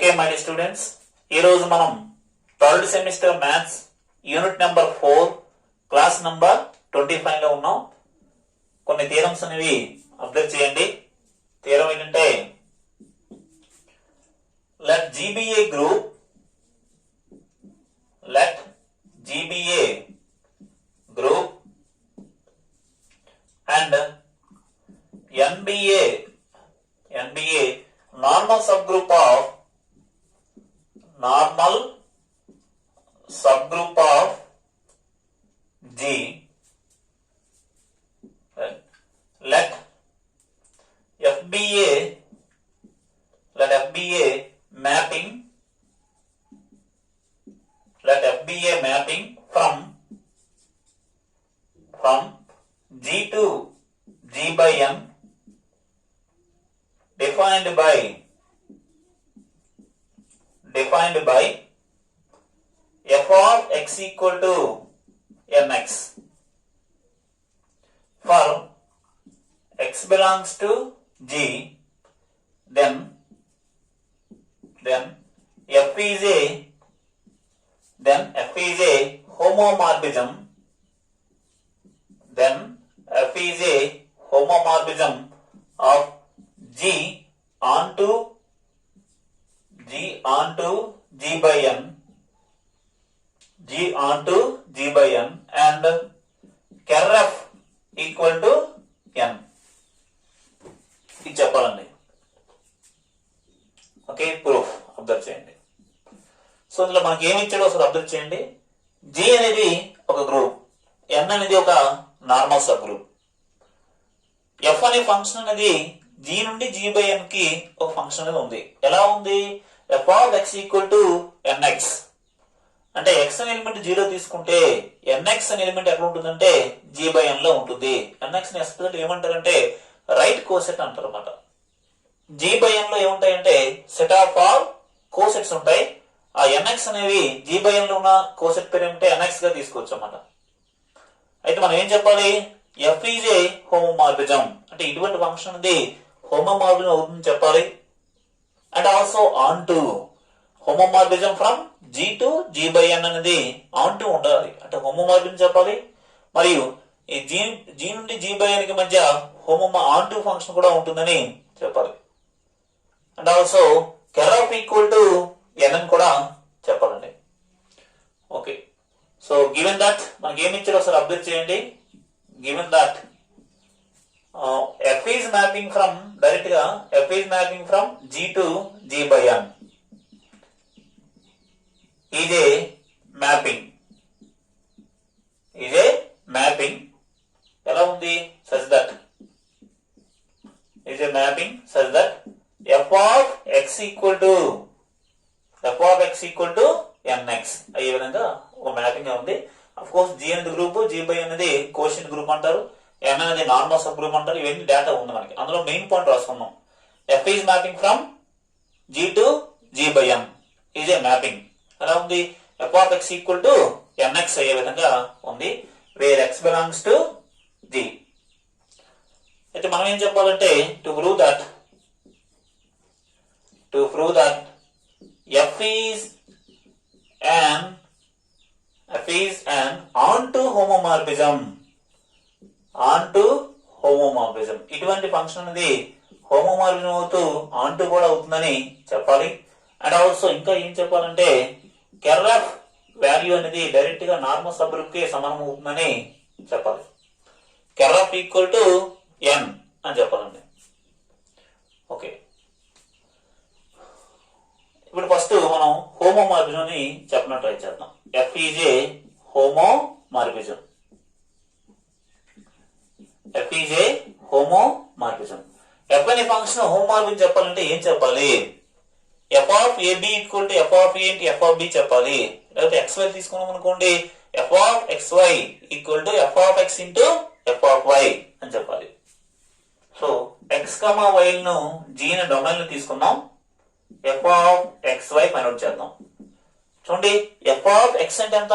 Okay my dear students, ఈరోజు మనం third semester maths unit number 4 class number 25 లో ఉన్నాం. కొన్ని థియరమ్స్ అనేవి అబ్జర్వ్ చేయండి. థియరం ఏంటంటే let G be a group and N be a normal subgroup of G. Let F be a mapping from G to G by N defined by f of x equal to nx for x belongs to G. Then f is a homomorphism. Of G onto G by N and ker f equal to N. ఇది చెప్పాలండి. Okay, proof observe చేయండి. So ఇందులో మనకి ఏమి ఇచ్చాడో ఒకసారి observe చేయండి. G అనేది ఒక గ్రూప్, N అనేది ఒక నార్మల్ సబ్ గ్రూప్. F అనే ఫంక్షన్ అనేది G నుండి G by N కి ఒక ఫంక్షన్ అనేది ఉంది. ఎలా ఉంది? f of x equal to nx. అంటే x అనే ఎలిమెంట్ 0 తీసుకుంటే nx అనే ఎలిమెంట్ ఎక్కడ ఉంటుందంటే G by N లో ఉంటుంది. nx ని ఎస్పెషల్ ఏమంటారంటే రైట్ కోసెట్ అంటారు అన్నమాట. G by N లో ఏముంటాయంటే సెట్ ఆఫ్ ఆల్ కోసెట్స్ ఉంటాయి. ఆ nx అనేవి G by N లో ఉన్న కోసెట్ పేరు ఏమంటే nx గా తీసుకోవచ్చు అన్నమాట. అయితే మనం ఏం చెప్పాలి? f is a homomorphism. అంటే ఇటువంటి ఫంక్షన్ అనేది homomorphism అవుతుందని చెప్పాలి. And also on to homomorphism from G to G by N అనేది ఆన్ టు ఉండాలి. అంటే homomorphism చెప్పాలి. మరియు ఈ G నుండి G by N కి మధ్య ఆన్ టు ఫంక్షన్ కూడా ఉంటుందని చెప్పాలి. And also ker of equal to N అని కూడా చెప్పాలండి. ఓకే, సో గివెన్ దట్ మనకి ఏమి ఇచ్చారో ఒకసారి అబ్జర్వ్ చేయండి. Given that f is mapping from G to G by N is a mapping ఎలా ఉంది? such that f of x equal to nx అయ్యే విధంగా ఒక మ్యాపింగ్ ఉంది. అఫ్ కోర్స్ G అనేది గ్రూప్, G by N అనేది quotient group అంటారు, N అనేది నార్మల్ సబ్ గ్రూప్ అంటారు. ఇవన్నీ డేటా ఉంది మనకి. అందులో మెయిన్ పాయింట్ రాసుకున్నాం. f is mapping from G to G by N is a mapping. ఎలా ఉంది? f of x equal to nx అయ్యే విధంగా ఉంది, where x belongs to G. అయితే మనం ఏం చెప్పాలంటే to prove that f is an onto homomorphism. ఇటువంటి ఫంక్షన్ అనేది హోమోమార్ఫిజం అవుతూ ఆన్టు కూడా అవుతుందని చెప్పాలి. అండ్ ఆల్సో ఇంకా ఏం చెప్పాలంటే ker f వాల్యూ అనేది డైరెక్ట్ గా నార్మల్ సబ్ గ్రూప్ కి సమానం అవుతుందని చెప్పాలి. ker f equal to N అని చెప్పాలండి. ఓకే, ఇప్పుడు ఫస్ట్ మనం హోమోమార్ఫిజం ని చెప్పినట్టు ట్రై చేద్దాం. f is a homomorphism. f అనే ఫంక్షన్ హోమోమార్ఫిజం చెప్పాలంటే ఏం చెప్పాలి? f of ab equal to f of a into f of b చెప్పాలి. లేకపోతే xy తీసుకున్నాం అనుకోండి, f of xy equal to f of x into f of y అని చెప్పాలి. సో x, y ను G ని డొమైన్ లో తీసుకుందాం. f of xy find out చేద్దాం. చూడండి, f of x అంటే ఎంత?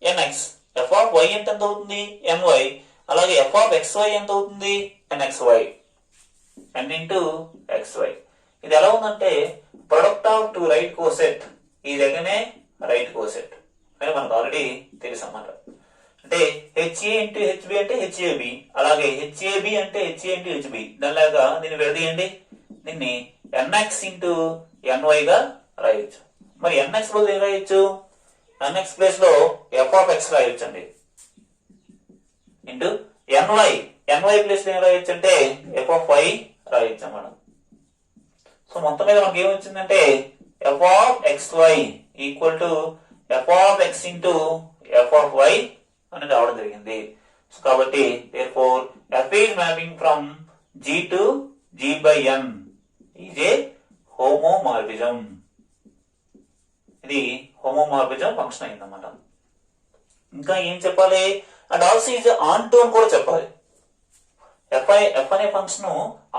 nx. f of y అంటే ఎంత అవుతుంది? ny. అలాగే f of xy ఎంత అవుతుంది? nxy. n into xy. ఇది ఎలా ఉందంటే product of two right coset is again A right coset అని మనకు ఆల్రెడీ తెలుసు అన్నమాట. అంటే హెచ్ఏ ఇంటూ హెచ్బి అంటే హెచ్ఏబి, అలాగే హెచ్ఏబి అంటే హెచ్ఏ ఇంటూ హెచ్బి. దానిలాగా దీన్ని విడదీయండి, దీన్ని ఎన్ఎక్స్ ఇంటూ ఎన్వైగా రాయొచ్చు. మరి ఎన్ఎక్స్ లో ఏం రాయొచ్చు? ఎన్ఎక్స్ ప్లేస్ లో ఎఫ్ ఆఫ్ ఎక్స్ రాయొచ్చు అండి, ఇంటూ ఎన్వై. ఎన్వై ప్లేస్ లో ఏం రాయొచ్చు అంటే ఎఫ్ ఆఫ్ వై రాయొచ్చు అన్నమాట. సో మొత్తం మీద మనకి ఏమొచ్చిందంటే f of X why equal to F of X into F of y అనేది రావడం జరిగింది. సో కాబట్టి therefore f is mapping from G to G by n is a homomorphism. ఇది హోమోమార్ఫిజం ఫంక్షన్ అయిందన్నమాట. ఇంకా ఏం చెప్పాలి? And also is on to అని కూడా చెప్పాలి. ఎఫ్ అనే ఫంక్షన్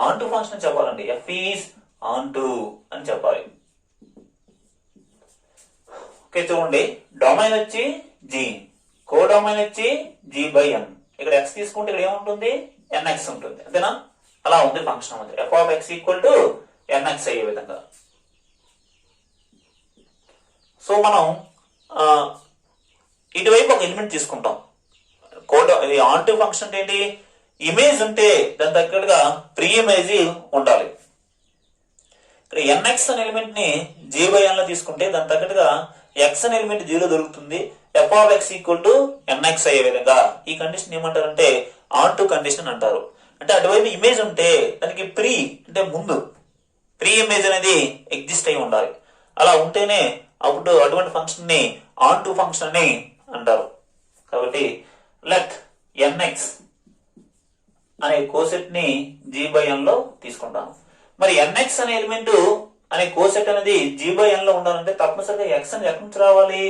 ఆన్ టు ఫంక్షన్ చెప్పాలండి. ఎఫ్ ఈజ్ ఆన్ టు అని చెప్పాలి. ఓకే చూడండి, డొమైన్ వచ్చి జీ, కోడొమైన్ వచ్చి జీ బై ఎన్. ఇక్కడ ఎక్స్ తీసుకుంటే ఇక్కడ ఏముంటుంది? ఎన్ఎక్స్ ఉంటుంది, అంతేనా? అలా ఉంది ఫంక్షన్ అనేది. F of X equal to NX అయ్యే విధంగా. సో మనం ఇటువైపు ఒక ఎలిమెంట్ తీసుకుంటాం. కోడ్ ఆన్ టు ఫంక్షన్ ఏంటి? ఇమేజ్ ఉంటే దాని తగ్గట్టుగా ప్రీ ఇమేజ్ ఉండాలి. ఇక్కడ ఎన్ఎక్స్ అనే ఎలిమెంట్ ని జీ బై ఎన్ లో తీసుకుంటే దాని తగ్గట్టుగా ఎక్స్ అనే ఎలిమెంట్ జీరో దొరుకుతుంది. F of X equal to NX అయ్యే విధంగా ఈ కండిషన్ ఏమంటారంటే ఆన్ టు కండిషన్ అంటారు. అంటే అటువైపు ఇమేజ్ ఉంటే దానికి ప్రీ అంటే ముందు ప్రీ ఇమేజ్ అనేది ఎగ్జిస్ట్ అయి ఉండాలి. అలా ఉంటేనే అప్పుడు అటువంటి ఫంక్షన్ ని ఆన్ టు ఫంక్షన్ అని అంటారు. కాబట్టి లెట్ ఎన్ఎక్స్ అనే కోసెట్ ని జీ బై ఎన్ లో తీసుకుంటాను. మరి ఎన్ఎక్స్ అనే ఎలిమెంట్ అనే కోసెట్ అనేది జీ బై ఎన్ లో ఉండాలంటే తప్పనిసరిగా ఎక్స్ అని ఎక్కడి నుంచి రావాలి?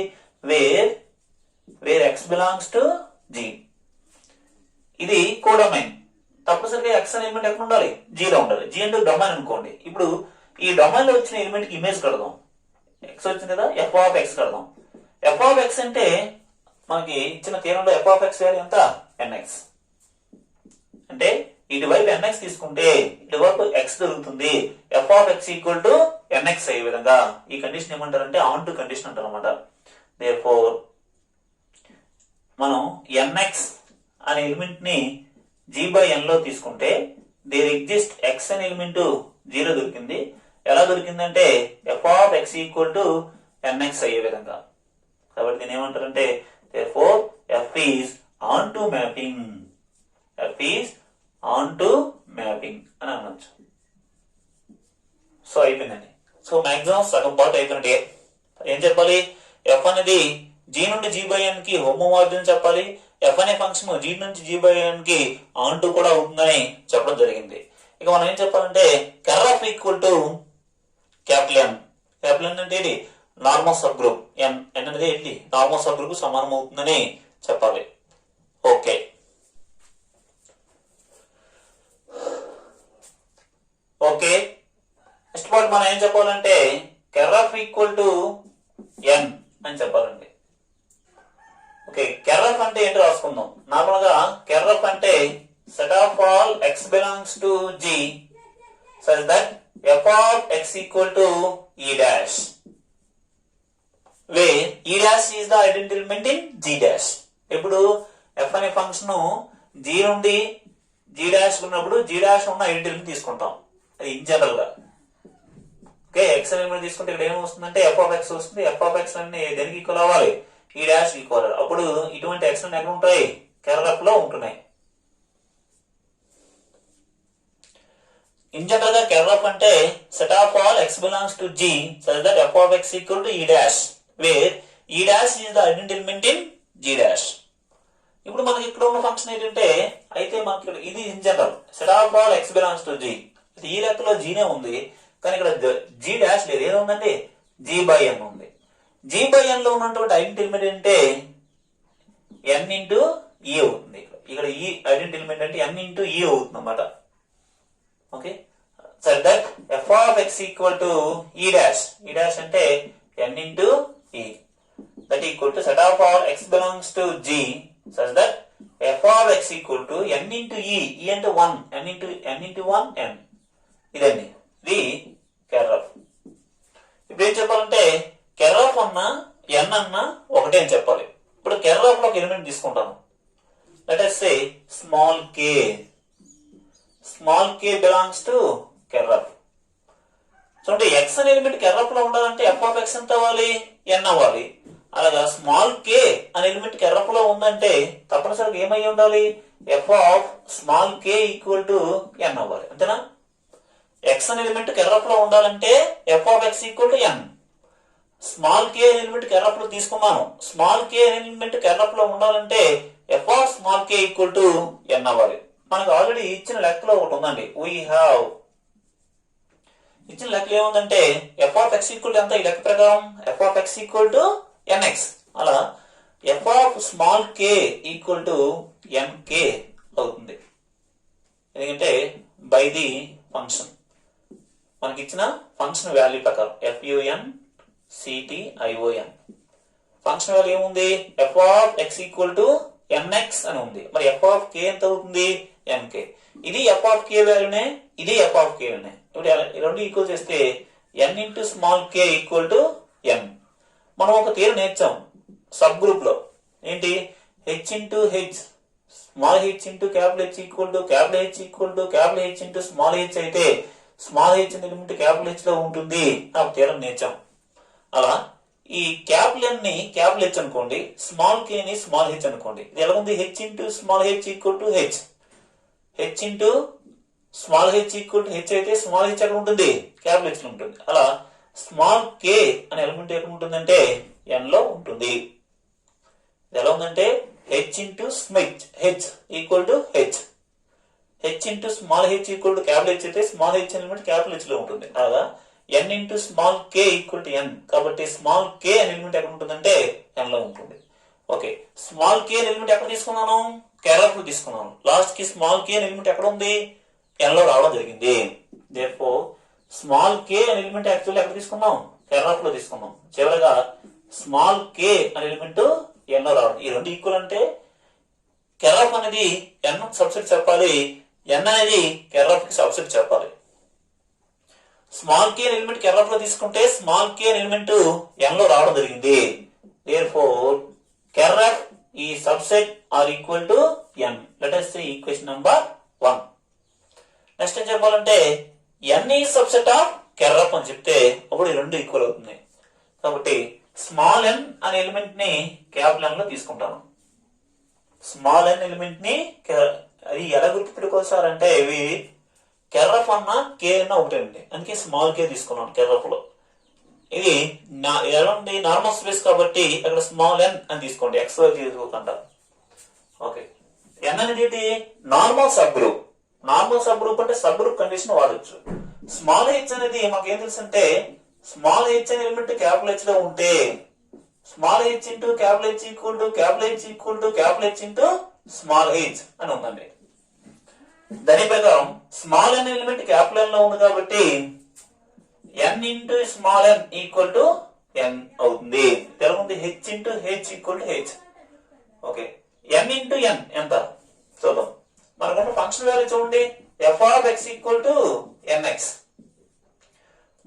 Where X belongs to G. ఇది కోడొమైన్. తప్పనిసరిగా ఎక్స్ అనే ఎలిమెంట్ ఎక్కడ ఉండాలి? జీలో ఉండాలి. జీ అంటే డొమైన్ అనుకోండి. ఇప్పుడు ఈ డొమైన్ లో వచ్చిన ఎలిమెంట్ కి ఇమేజ్ కడదాం. ఎక్స్ వచ్చింది కదా, ఎఫ్ ఆఫ్ ఎక్స్ కడదాం. ఎఫ్ ఆఫ్ ఎక్స్ అంటే మనకి ఇచ్చిన తీరంలో ఎఫ్ ఆఫ్ ఎక్స్ వాల్యూ ఎంత? ఎన్ఎక్స్. అంటే ఇటువైపు ఎన్ఎక్స్ తీసుకుంటే ఇటువైపు ఎక్స్ దొరుకుతుంది. F of X equal to NX అయ్యే విధంగా ఈ కండిషన్ ఏమంటారంటే ఆన్ టు కండిషన్ అంటారు అనమాట. దేర్ఫోర్ మనం ఎన్ఎక్స్ అనే ఎలిమెంట్ ని జీ బై ఎన్ లో తీసుకుంటే దేర్ ఎగ్జిస్ట్ ఎక్స్ అనే ఎలిమెంట్ జీరో దొరికింది. ఎలా దొరికిందంటే f of X equal to NX అయ్యే విధంగా. కాబట్టి దీని ఏమంటారంటే therefore f is onto mapping. f is onto mapping అని అనొచ్చు. సో అయిపోయిందండి. సో మాక్సిమం సగం పార్ట్ అయిపోయినట్టే. ఏం చెప్పాలి? ఎఫ్ అనేది జీ నుండి జీ బై ఎన్ కి హోమోమార్ఫిజం చెప్పాలి. ఎఫ్ అనే ఫంక్షన్ జీ నుంచి జీ బై ఎన్ కి ఆన్ టు కూడా అవుతుందని చెప్పడం జరిగింది. ఇక మనం ఏం చెప్పాలంటే ker of equal to capital N. Capital N అంటే ఏంటి? Normal sub group. ఎన్ అనేది ఏంటి? నార్మల్ సబ్ గ్రూప్ సమానం అవుతుందని చెప్పాలి. Okay, okay. నెక్స్ట్ పార్ట్ మనం ఏం చెప్పాలంటే కెర్ ఆఫ్ ఈక్వల్ టు ఎన్ అని చెప్పాలండి. ఓకే, కెర్ ఆఫ్ అంటే ఏంటి రాసుకుందాం. నార్మల్ గా కెర్ ఆఫ్ అంటే set of all X belongs to G such that f of x equal to e dash, where e dash is the identity element in g dash. ఇప్పుడు f అనే function g నుండి g dash ఉన్నప్పుడు g dash ఉన్న identity element తీసుకుంటాం. అది in general గా. Okay, x అనే element తీసుకుంటే ఇక్కడ ఏమొస్తుందంటే f of x వస్తుంది. f of x అన్ని దేనికి ఈక్వల్ అవ్వాలి? e dash equal. అప్పుడు ఇటువంటి x అన్ని ఎక్కడ ఉంటాయి? కెర్ ఆఫ్ లో ఉంటున్నాయి. ఇన్ జనరల్ గా కెర్ ఆఫ్ అంటే set of all X belongs to G such that F of X equal to E dash, where E dash is the identity element in G dash. ఇప్పుడు మనకి ఇక్కడ ఉన్న function ఏంటంటే అయితే మనకి ఇక్కడ ఇది in general set of all X belongs to G. ఈ లెక్కలో జీనే ఉంది, కానీ ఇక్కడ జీ డాష్ లేదు. ఏముందంటే జీ బై ఎన్ ఉంది. జీ బై ఎన్ లో ఉన్నటువంటి ఐడెంటిటీ ఎలిమెంట్ అంటే ఎన్ ఇంటూ ఈ అవుతుంది. ఇక్కడ ఈ ఐడెంటిటీ ఎలిమెంట్ అంటే ఎన్ ఇంటూ ఈ అవుతుంది అన్నమాట. Okay, so that f of x equal to e dash. E dash అంటే n into e. That equal to set of all x belongs to g such that f of x equal to n into e. E అంటే 1. n into 1 n. ఇదండి. ఇది కెర్రఫ్. ఇప్పుడు ఏం చెప్పాలంటే కెర్రఫ్ అన్నా ఎన్ అన్నా ఒకటే అని చెప్పాలి. ఇప్పుడు కెర్రఫ్ లో ఒక ఎలిమెంట్ తీసుకుంటాను. Let us say small k. Small k belongs to ker f. చూడండి ఎక్స్ అనే ఎలిమెంట్ కెర్రఫ్ లో ఉండాలంటే ఎఫ్ ఆఫ్ ఎక్స్ ఎంత అవ్వాలి? ఎన్ అవ్వాలి. అలాగా స్మాల్ కే అనే ఎలిమెంట్ కెర్రఫ్ లో ఉందంటే తప్పనిసరిగా ఏమై ఉండాలి? F of small k equal to n అవ్వాలి. అంతేనా? ఎక్స్ అనే ఎలిమెంట్ కెర్రఫ్ లో ఉండాలంటే f of X equal to n. Small k అనే ఎలిమెంట్ కెర్రఫ్ లో తీసుకున్నాను. స్మాల్ కే అనే ఎలిమెంట్ కెర్రఫ్ లో ఉండాలంటే f of small k equal to n అవ్వాలి. మనకు ఆల్రెడీ ఇచ్చిన లెక్కలో ఒకటి ఉందండి. ఇచ్చిన లెక్కలు ఏముందంటే ఎఫ్ ఆఫ్ ఎక్స్ ఈక్వల్ ఎంత? ఈ లెక్క ప్రకారం F of X equal to n x. అలా f of small k equal to n k అవుతుంది. ఎందుకంటే బై ది ఫంక్షన్ మనకి ఇచ్చిన ఫంక్షన్ వాల్యూ ప్రకారం FUN CTION ఫంక్షన్ వాల్యూ ఏముంది? F of X equal to n x అని ఉంది. మరి ఎఫ్ ఆఫ్ కే ఎంత అవుతుంది? ఎన్కే. ఇది ఎఫ్ ఆఫ్ కే వాల్యూనే, ఇది ఎఫ్ ఆఫ్ కే వాల్యూనే. ఇప్పుడు రెండు ఈక్వల్ చేస్తే n into small k equal to n. మనం ఒక థియరీ నేర్చాం సబ్ గ్రూప్ లో. ఏంటి? H into h small h into capital H equal to capital H equal to capital H into small h అయితే small h element capital H లో ఉంటుంది. ఆ theory నేర్చాం. అలా ఈ క్యాపిటల్ ఎన్ ని క్యాపిటల్ హెచ్ అనుకోండి, స్మాల్ కే ని స్మాల్ హెచ్ అనుకోండి. ఇది ఎలా ఉంది? H into small h equal to h. H into small h equal to H అయితే స్మాల్ హెచ్ ఎక్కడ ఉంటుంది? క్యాపిటల్ హెచ్ లో ఉంటుంది. అలా స్మాల్ కే అనే ఎలిమెంట్ ఎక్కడ ఉంటుందంటే ఎన్ లో ఉంటుంది. ఇది ఎలా ఉందంటే h into smith h equal to h. H into small h equal to capital H అయితే small h element capital H లో ఉంటుంది. అలాగా n into small k equal to n. కాబట్టి స్మాల్ కే అనే ఎలిమెంట్ ఎక్కడ ఉంటుందంటే ఎన్ లో ఉంటుంది. ఓకే, స్మాల్ కే అనే ఎలిమెంట్ ఎక్కడ తీసుకున్నాను? కెర్రఫ్ లో తీసుకున్నాను. లాస్ట్ కి స్మాల్ కే అనే ఎలిమెంట్ ఎక్కడ ఉంది? ఎన్ లో రావడం జరిగింది. దేర్ఫోర్ స్మాల్ కే అనే ఎలిమెంట్ యాక్చువల్లీ ఎక్కడ తీసుకున్నాం? కెర్రఫ్ లో తీసుకున్నాం. చివరగా స్మాల్ కే అనే ఎలిమెంట్ ఎన్ లో రావడం. ఈ రెండు ఈక్వల్ అంటే కెర్రఫ్ అనేది ఎన్ సబ్సెట్ చెప్పాలి, ఎన్ అనేది కెర్రఫ్ కి సబ్సెట్ చెప్పాలి. స్మాల్ కే ఎలిమెంట్ కెర్రఫ్ లో తీసుకుంటే స్మాల్ కే ఎలిమెంట్ ఎన్ లో రావడం జరిగింది. దేర్ఫోర్ కెర్రఫ్ ఈ subset or equal to N. Let us see equation number 1. Next ఏం చెప్పాలంటే ఎన్ ఈ సబ్సెట్ ఆఫ్ కెర్రఫ్ అని చెప్తే అప్పుడు ఈ రెండు ఈక్వల్ అవుతుంది. కాబట్టి స్మాల్ ఎన్ అనే ఎలిమెంట్ ని క్యాపిటల్ ఎన్ లో తీసుకుంటాను. స్మాల్ ఎన్ ఎలిమెంట్ ని అది ఎలా గుర్తుపెట్టుకోవాలి సార్ అంటే ఇవి కెర్రఫ్ అన్న కే అన్న ఒకటే ఉంది. అందుకే స్మాల్ కే తీసుకున్నాను కెర్రఫ్ లో. ఇది ఎలా ఉంది? నార్మల్ స్పేస్ కాబట్టి అక్కడ స్మాల్ ఎన్ అని తీసుకోండి, ఎక్స్ తీసుకోకుండా. ఓకే, ఎన్ అనేది normal sub group. Normal sub group అంటే సబ్ గ్రూప్ కండిషన్ వాడచ్చు. స్మాల్ హెచ్ అనేది మాకేం తెలుసు అంటే స్మాల్ హెచ్ అనే ఎలిమెంట్ క్యాపిటల్ హెచ్ లో ఉంటే small h into capital H equal to capital H equal to capital H into small h అని ఉందండి. దాని ప్రకారం small n element capital N లో ఉంది కాబట్టి n into small N equal to n అవుతుంది. తెలుగుంది h into h equal to h. Okay, n into n ఎంత చూద్దాం. మనకున్న ఫంక్షన్ వాల్యూ చూడండి, f of X equal to n x.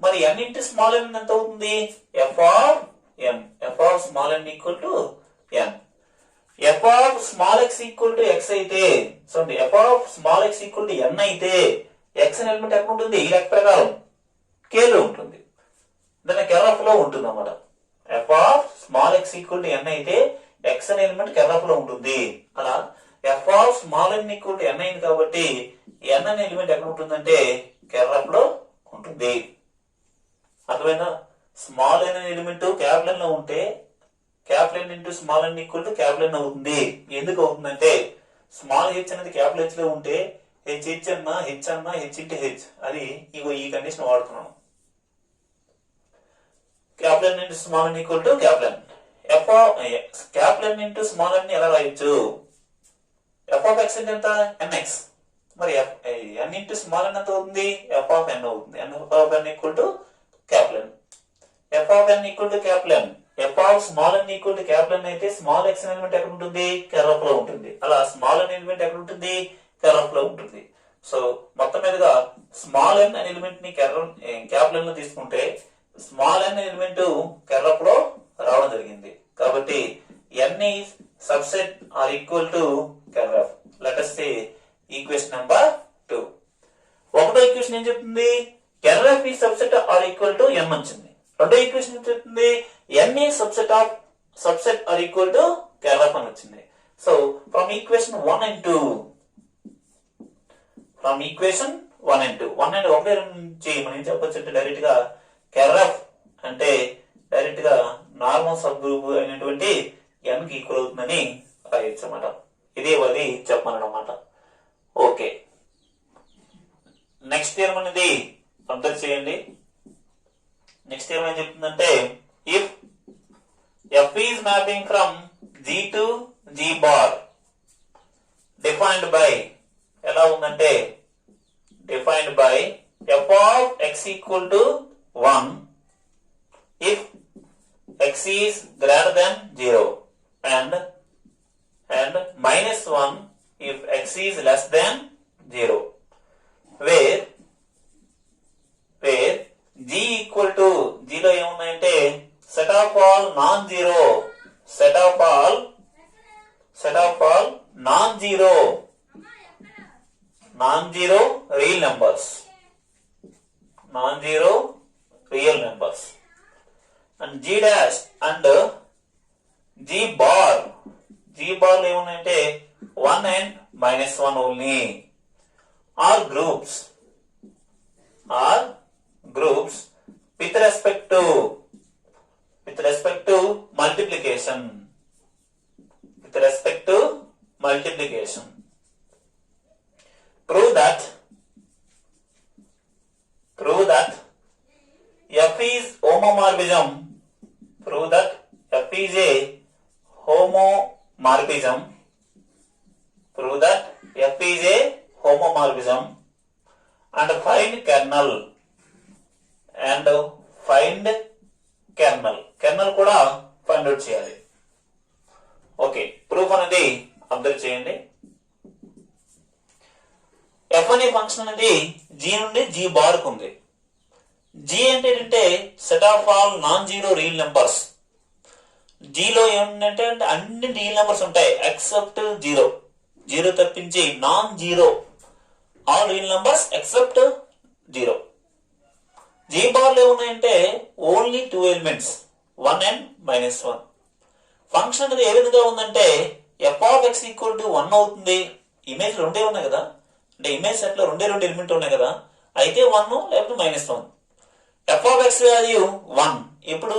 మరి ఎన్ ఇంటూ స్మాల్ ఎన్ ఎంత అవుతుంది? F of n. F of small N equal to n. F of small x equal to x అయితే చూడండి, f of small x equal to n అయితే x అనే element ఎక్కడ ఉంటుంది? ఈ లెక్క ప్రకారం కే లో ఉంటుంది. దాని కెర్రఫ్ లో ఉంటుంది అన్నమాట. F of small x equal to n అయితే ఎక్స్ అనే ఎలిమెంట్ కెర్రఫ్ లో ఉంటుంది. అలా f of small N equal to n అయింది కాబట్టి ఎన్ అనే ఎలిమెంట్ ఎక్కడ ఉంటుందంటే కెర్రఫ్ లో ఉంటుంది. అర్థమైనా? స్మాల్ ఎన్ అనే ఎలిమెంట్ క్యాపిటల్ ఎన్ లో ఉంటే capital N into small N equal to capital N అవుతుంది. ఎందుకు అవుతుందంటే స్మాల్ హెచ్ అనేది క్యాపిటల్ హెచ్ లో ఉంటే హెచ్ హెచ్ అన్నా హెచ్ అన్నా హెచ్ ఇంటూ హెచ్. అది ఇగో ఈ కండిషన్ వాడుతున్నాను. Capital N into small N equal to capital N. F capital N into small n ఎలా రాయొచ్చు? ఎఫ్ ఆఫ్ ఎక్స్ అంటే ఎంత? ఎన్ఎక్స్. మరి ఎన్ ఇంటూ స్మాల్ ఎన్ ఎంత అవుతుంది? ఎఫ్ ఆఫ్ ఎన్ అవుతుంది. F of N equal to capital N. F of N equal to capital N. F of small N equal to capital N అయితే small X element ఎక్కడ ఉంటుంది? కెర్రఫ్ లో ఉంటుంది. అలా small n element ఎక్కడ ఉంటుంది? కెర్రఫ్ లో ఉంటుంది. సో మొత్తం మీదుగా స్మాల్ ఎన్ అనే ఎలిమెంట్ ని క్యాపిటల్ ఎన్ లో తీసుకుంటే స్మాల్ ఎన్ ఎలిమెంట్ కెర్రఫ్ లో రావడం జరిగింది. కాబట్టి n is subset or equal to ker f. Let us say equation number 2. ఒకటో ఈక్వేషన్ ఏం చెప్తుంది? Ker f is subset or equal to n వచ్చింది. రెండో ఈక్వేషన్ ఏం చెప్తుంది? N is subset or equal to ker f అని వచ్చింది. So from equation 1 and 2 from equation 1 and 2 1 and 1 నుంచి మనం ఏం చెప్పొచ్చు అంటే డైరెక్ట్ గా కెర్రఫ్ అంటే డైరెక్ట్ గా నార్మల్ సబ్ గ్రూప్ అయినటువంటి n కి ఈక్వల్ అవుతుందని రాయొచ్చు అన్నమాట. ఇదే అది చెప్పమన్నమాట. ఓకే, నెక్స్ట్ ఇయర్ అనేది అబ్జర్వ్ చేయండి. నెక్స్ట్ ఇయర్ ఏం చెప్తుందంటే if f is mapping from g to g bar defined by ఎలా ఉందంటే defined by f of x equal to 1 if x is greater than 0 and minus 1 if x is less than 0 where g equal to 0 ఏమున్నాయంటే set of all non-zero real numbers and g dash and g bar ఏమున్నాయంటే 1 and minus 1 only are groups with respect to multiplication prove that f is homomorphism and find kernel కూడా find out చేయాలి. Okay, proof అనేది observe చేయండి. F అనే function అనేది G నుండి G bar కు ఉంది. G అంటే ఏంటంటే set of all non zero real numbers. జీలో ఏముందంటే అన్ని రియల్ నెంబర్స్ ఉంటాయి ఎక్సెప్ట్ జీరో తప్పించి non zero all real numbers except zero. G bar లో ఏమున్నాయంటే only 2 elements 1 and minus 1. Function అనేది ఏ విధంగా ఉందంటే f of x equal to 1 అవుతుంది. ఇమేజ్ రెండే ఉన్నాయి కదా, అంటే ఇమేజ్ సెట్ లో రెండే ఎలిమెంట్ ఉన్నాయి కదా, అయితే 1 లేకపోతే -1. f of x వాల్యూ 1 ఇప్పుడు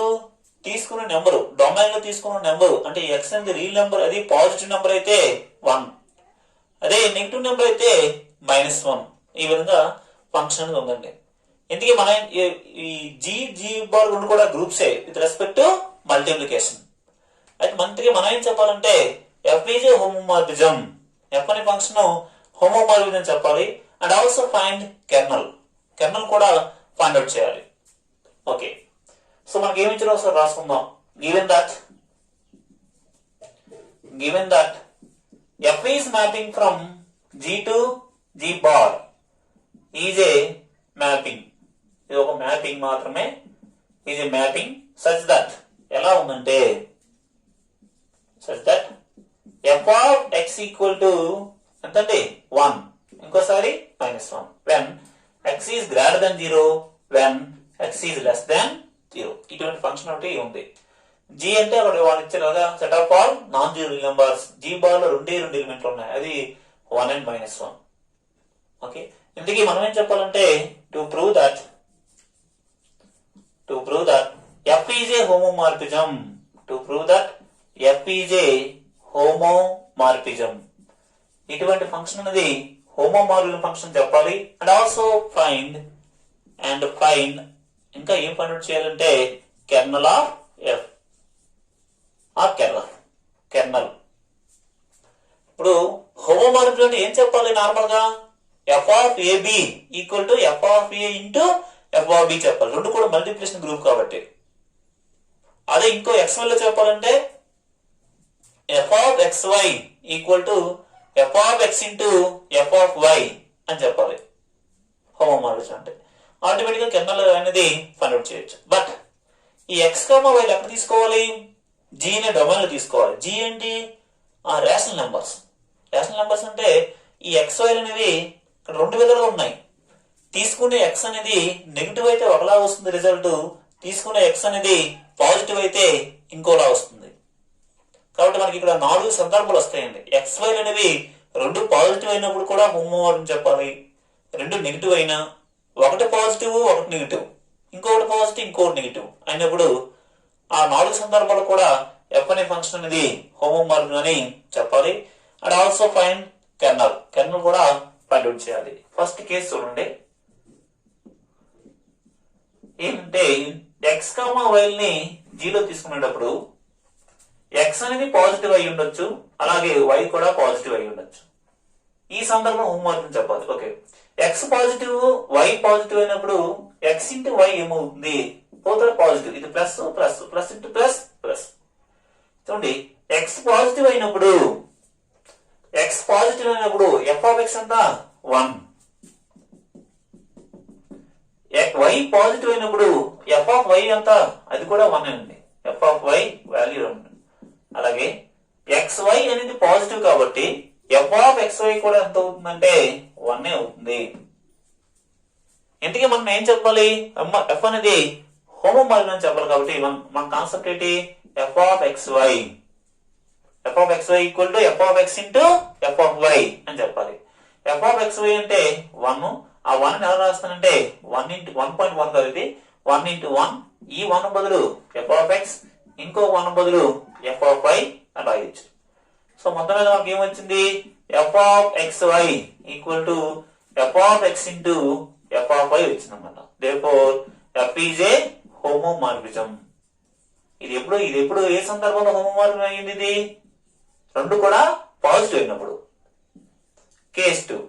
తీసుకున్న నెంబరు డొమైన్ లో తీసుకున్న నెంబరు అంటే x అనేది రియల్ నెంబర్, అది పాజిటివ్ నెంబర్ అయితే 1, అదే నెగిటివ్ నెంబర్ అయితే -1. ఈ విధంగా ఫంక్షన్ అనేది ఉందండి. ఇందుకే మన ఈ జీ బార్ రెండు కూడా గ్రూప్సే విత్ రెస్పెక్ట్ టు మల్టిప్లికేషన్. అయితే మనకి మనం ఏం చెప్పాలంటే ఎఫ్ ఈజ్ హోమోమార్ఫిజం, ఎఫ్ అనే ఫంక్షన్ హోమోమార్ఫిజం చెప్పాలి. అండ్ ఆల్సో ఫైండ్ కెర్నల్ కూడా ఫైండ్ అవుట్ చేయాలి. ఓకే, సో మనకి ఏమి ఇచ్చారో ఒకసారి రాసుకుందాం. Given that f is mapping from G to G bar is a mapping. ఇది ఒక మ్యాపింగ్ మాత్రమే. ఇది మ్యాపింగ్ సచ్ దట్ ఎలా ఉందంటే f of x equal to ఎంతండి 1, ఇంకోసారి -1 when x is greater than 0 when x is less than 0. ఇటువంటి function ఒకటి ఉంది. g అంటే అక్కడ వాళ్ళు ఇచ్చారు set of all non zero numbers. g bar లో రెండే ఎలిమెంట్లు ఉన్నాయి, అది 1 and -1. ఓకే, ఇందుకే మనం ఏం చెప్పాలంటే to prove that f is a homomorphism. ఇటువంటి ఫంక్షన్ అనేది హోమోమార్ఫిజం ఫంక్షన్ చెప్పాలి. అండ్ ఆల్సో ఫైండ్ ఇంకా ఏం ఫైండ్ అవుట్ చేయాలంటే kernel of F R kernel. ఇప్పుడు హోమోమార్ఫిజం అంటే ఏం చెప్పాలి? నార్మల్ గా f of ab equal to f of a into f of b చెప్పాలి. రెండు కూడా మల్టిప్లికేషన్ గ్రూప్ కాబట్టి. అదే ఇంకో xy లో చెప్పాలంటే f of xy equal to f of x into f of y అని చెప్పాలి హోమోమార్ఫిజం. మార్గం అంటే ఆటోమేటిక్ గా కెర్నల్ అనేది ఫైండ్ అవుట్ చేయొచ్చు. బట్ ఈ ఎక్స్ కామా వైలు ఎక్కడ తీసుకోవాలి? జీ అనే డొమైన్ లో తీసుకోవాలి. జీ ఏంటి? Rational numbers. రేషనల్ నెంబర్స్ అంటే ఈ ఎక్స్ వైలు అనేవి ఇక్కడ రెండు విధాలుగా ఉన్నాయి. తీసుకునే ఎక్స్ అనేది నెగిటివ్ అయితే ఒకలా వస్తుంది రిజల్ట్, తీసుకునే ఎక్స్ అనేది పాజిటివ్ అయితే ఇంకోలా వస్తుంది. కాబట్టి మనకి ఇక్కడ 4 సందర్భాలు వస్తాయండి. ఎక్స్ వైలు అనేవి రెండు పాజిటివ్ అయినప్పుడు కూడా హోమోమార్ఫిజం చెప్పాలి, రెండు నెగిటివ్ అయినా, ఒకటి పాజిటివ్ ఒకటి నెగిటివ్, ఇంకొకటి పాజిటివ్ ఇంకొకటి నెగిటివ్ అయినప్పుడు ఆ 4 సందర్భాలు కూడా ఎఫ్ అనే ఫంక్షన్ అనేది హోమోమార్ఫిజం అని చెప్పాలి. And also find kernel. Kernel కూడా ఫైండ్ అవుట్ చేయాలి. ఫస్ట్ కేసు చూడండి. ఏంటంటే ఎక్స్ కామా వైల్ ని జీలో తీసుకునేటప్పుడు ఎక్స్ అనేది పాజిటివ్ అయి ఉండొచ్చు, అలాగే వై కూడా పాజిటివ్ అయి ఉండొచ్చు. ఈ సందర్భం హోమోమార్ఫిజం చెప్పాలి. Okay, X positive Y positive అయినప్పుడు ఎక్స్ ఇంటూ వై ఏమవుతుంది? పోతే పాజిటివ్, ఇది plus plus plus into plus plus. చూడండి, ఎక్స్ పాజిటివ్ అయినప్పుడు ఎఫ్ ఆఫ్ ఎక్స్ అంతా 1, వై పాజిటివ్ అయినప్పుడు ఎఫ్ ఆఫ్ వై అంతా అది కూడా 1 అండి. F of Y value 2. అలాగే ఎక్స్ వై అనేది పాజిటివ్ కాబట్టి ఎఫ్ ఆఫ్ ఎక్స్ వై కూడా ఎంత అవుతుందంటే 1 అవుతుంది. ఇంతకీ మనం ఏం చెప్పాలి? ఎఫ్ అనేది హోమోమార్ఫిజం అని చెప్పాలి. కాబట్టి మన కాన్సెప్ట్ ఏంటి? F of X why equal to F of X into F of Y అని చెప్పాలి. ఎఫ్ ఆఫ్ ఎక్స్ వై అంటే 1, ఆ 1 ఎలా రాస్తానంటే 1 ఇంటూ 1.1 కాదు, ఇది 1 ఇంటూ 1. ఈ 1 బదులు ఎఫ్ ఆఫ్ ఎక్స్, ఇంకో 1 బదులు ఎఫ్ ఆఫ్ వై అని రాయొచ్చు. సో మొత్తం మీద మనకి ఏమొచ్చింది? F of X why equal to F of X into F of Y వచ్చింది అనమాట. Therefore F is a homomorphism. ఇది ఎప్పుడు ఏ సందర్భంలో హోమోమార్ఫిజం అయ్యింది? ఇది రెండు కూడా పాజిటివ్ అయినప్పుడు. Case 2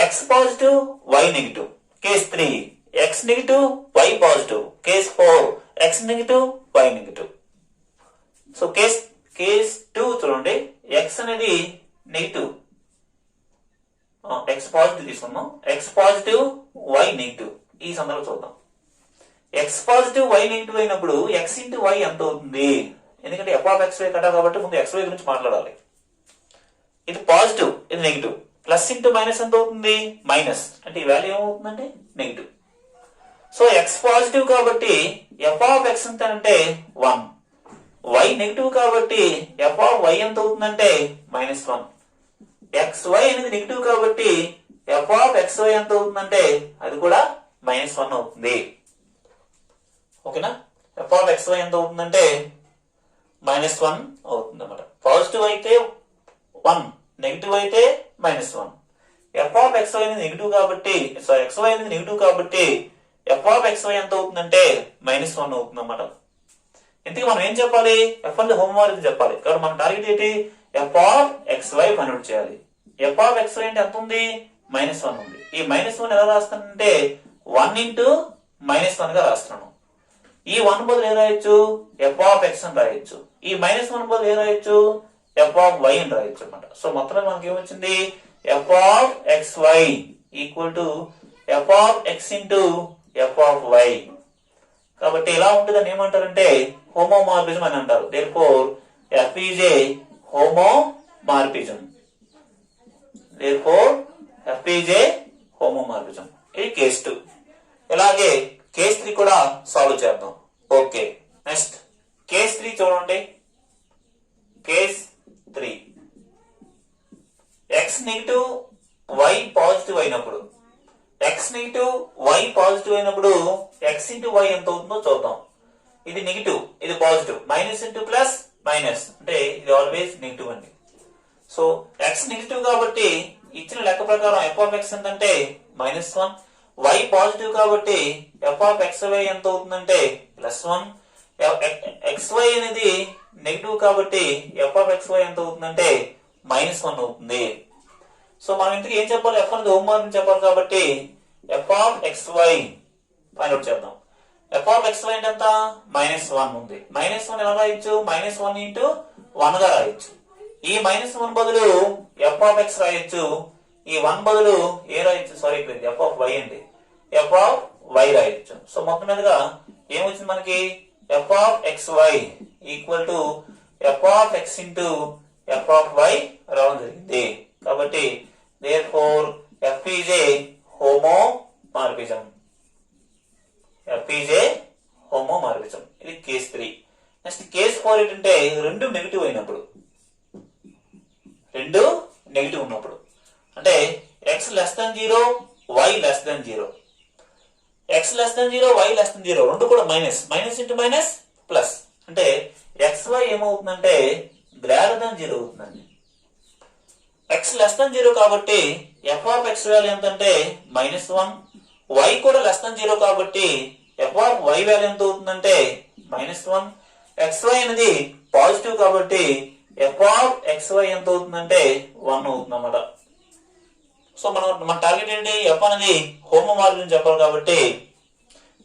X positive Y negative. Case 3 X negative Y positive. Case 4 X negative Y negative. So case 2 చూడండి, ఎక్స్ అనేది నెగిటివ్, ఎక్స్ పాజిటివ్ తీసుకున్నాం, ఎక్స్ పాజిటివ్ వై నెగిటివ్. ఈ సందర్భం చూద్దాం. ఎక్స్ పాజిటివ్ వై నెగిటివ్ అయినప్పుడు ఎక్స్ ఇంటూ వై ఎంత అవుతుంది? ఎందుకంటే ఎఫ్ ఆఫ్ ఎక్స్ వై కదా కాబట్టి ముందు ఎక్స్ వై గురించి మాట్లాడాలి. ఇది పాజిటివ్, ఇది నెగిటివ్. ప్లస్ ఇంటూ మైనస్ ఎంత అవుతుంది? మైనస్. అంటే ఈ వాల్యూ ఏమవుతుందంటే నెగిటివ్. సో ఎక్స్ పాజిటివ్ కాబట్టి ఎఫ్ ఆఫ్ ఎక్స్ ఎంత అంటే 1, వై నెగిటివ్ కాబట్టి ఎఫ్ ఆఫ్ వై ఎంత అవుతుందంటే -1. ఎక్స్ వై అనేది నెగిటివ్ కాబట్టి ఎఫ్ ఆఫ్ ఎక్స్ వై ఎంత అవుతుందంటే అది కూడా -1 అవుతుంది. ఓకేనా? ఎఫ్ ఆఫ్ ఎక్స్ వై ఎంత అవుతుందంటే -1 అవుతుంది అన్నమాట. పాజిటివ్ అయితే 1, నెగిటివ్ అయితే -1. ఎఫ్ ఆఫ్ ఎక్స్ వై అనేది నెగిటివ్ కాబట్టి ఎక్స్ వై అనేది నెగిటివ్ కాబట్టి ఎఫ్ ఆఫ్ ఎక్స్ వై ఎంత అవుతుందంటే -1 అవుతుంది అన్నమాట. ఇంతకీ మనం ఏం చెప్పాలి? ఎఫ్ అనేది హోమోమార్ఫిజం చెప్పాలి. కాబట్టి మన టార్గెట్ ఏంటి? F of X Y find out చేయాలి. ఎఫ్ ఆఫ్ ఎక్స్ వై అంటే ఎంత ఉంది? -1 ఉంది. ఈ -1 ఎలా రాస్తానంటే 1 ఇంటూ -1 గా రాస్తున్నాను. ఈ 1 బదులు ఏం రాయొచ్చు? ఎఫ్ ఆఫ్ ఎక్స్ అని రాయొచ్చు. ఈ -1 బదులు ఏం రాయొచ్చు? ఎఫ్ ఆఫ్ వై అని రాయొచ్చు అనమాట. సో మొత్తం మనకి ఏమొచ్చింది? F of X why equal to F of X into F of Y. కాబట్టి ఎలా ఉంటుందని ఏమంటారంటే హోమోమార్ఫిజం అని అంటారు. Therefore F is a homomorphism. Therefore F is a homomorphism. ఇది కేస్ 2. ఇలాగే కేస్ 3 కూడా సాల్వ్ చేద్దాం. ఓకే, నెక్స్ట్ కేస్ 3 చూడండి. Case 3 X negative Y positive అయినప్పుడు ఎక్స్ నెగిటివ్ వై పాజిటివ్ అయినప్పుడు ఎక్స్ ఇంటూ వై ఎంత అవుతుందో చూద్దాం. ఇది నెగిటివ్, ఇది positive. Minus into plus minus అంటే ఇది ఆల్వేస్ నెగిటివ్ అండి. సో ఎక్స్ నెగిటివ్ కాబట్టి ఇచ్చిన లెక్క ప్రకారం ఎఫ్ ఆఫ్ ఎక్స్ ఎంతంటే -1. వై పాజిటివ్ కాబట్టి ఎఫ్ ఆఫ్ ఎక్స్ వై ఎంత అవుతుందంటే +1. ఎక్స్ వై అనేది నెగిటివ్ కాబట్టి ఎఫ్ ఆఫ్ ఎక్స్ వై ఎంత అవుతుందంటే -1 అవుతుంది. సో మనం ఇంతకు ఏం చెప్పాలి? ఎఫ్ అనేది హోమోమార్ఫిజం చెప్పాలి కాబట్టి F of X Y find out చేద్దాం. ఎఫ్ ఆఫ్ ఎక్స్ వై అంటే ఎంత? -1 ఉంది. -1 ఎలా రాయొచ్చు? -1 ఇంటూ 1 గా రాయొచ్చు. ఈ -1 బదులు ఎఫ్ ఆఫ్ ఎక్స్ రాయొచ్చు. ఈ 1 బదులు ఏ రాయొచ్చు? సారీ, అయిపోయింది, ఎఫ్ ఆఫ్ వై అండి, ఎఫ్ ఆఫ్ వై రాయొచ్చు. సో మొత్తం మీదుగా ఏమొచ్చింది మనకి, F of X why equal to F of X into F of Y రావడం జరిగింది. కాబట్టి therefore F is a homomorphism. F is a homomorphism. ఇది కేస్ 3. నెక్స్ట్ కేస్ 4 ఏంటంటే రెండు నెగిటివ్ అయినప్పుడు, రెండు నెగిటివ్ ఉన్నప్పుడు, అంటే X less than 0, Y less than 0. X less than 0, Y less than 0 రెండు కూడా minus, minus into minus plus, అంటే ఎక్స్ వై ఏమవుతుందంటే గ్రేటర్ దాన్ 0 అవుతుందండి. ఎక్స్ లెస్ దాన్ 0 కాబట్టి ఎఫ్ ఆఫ్ ఎక్స్ వాల్యూ ఎంత అంటే -1, వై కూడా లెస్ దాన్ 0 కాబట్టి ఎఫ్ ఆఫ్ వై వాల్యూ ఎంత అవుతుందంటే -1. ఎక్స్ వై అనేది పాజిటివ్ కాబట్టి ఎఫ్ ఆఫ్ ఎక్స్ వై ఎంత అవుతుందంటే 1 అవుతుంది అన్నమాట. సో మన టార్గెట్ ఏంటి, ఎఫ్ అనేది హోమోమార్ఫిజం చెప్పాలి కాబట్టి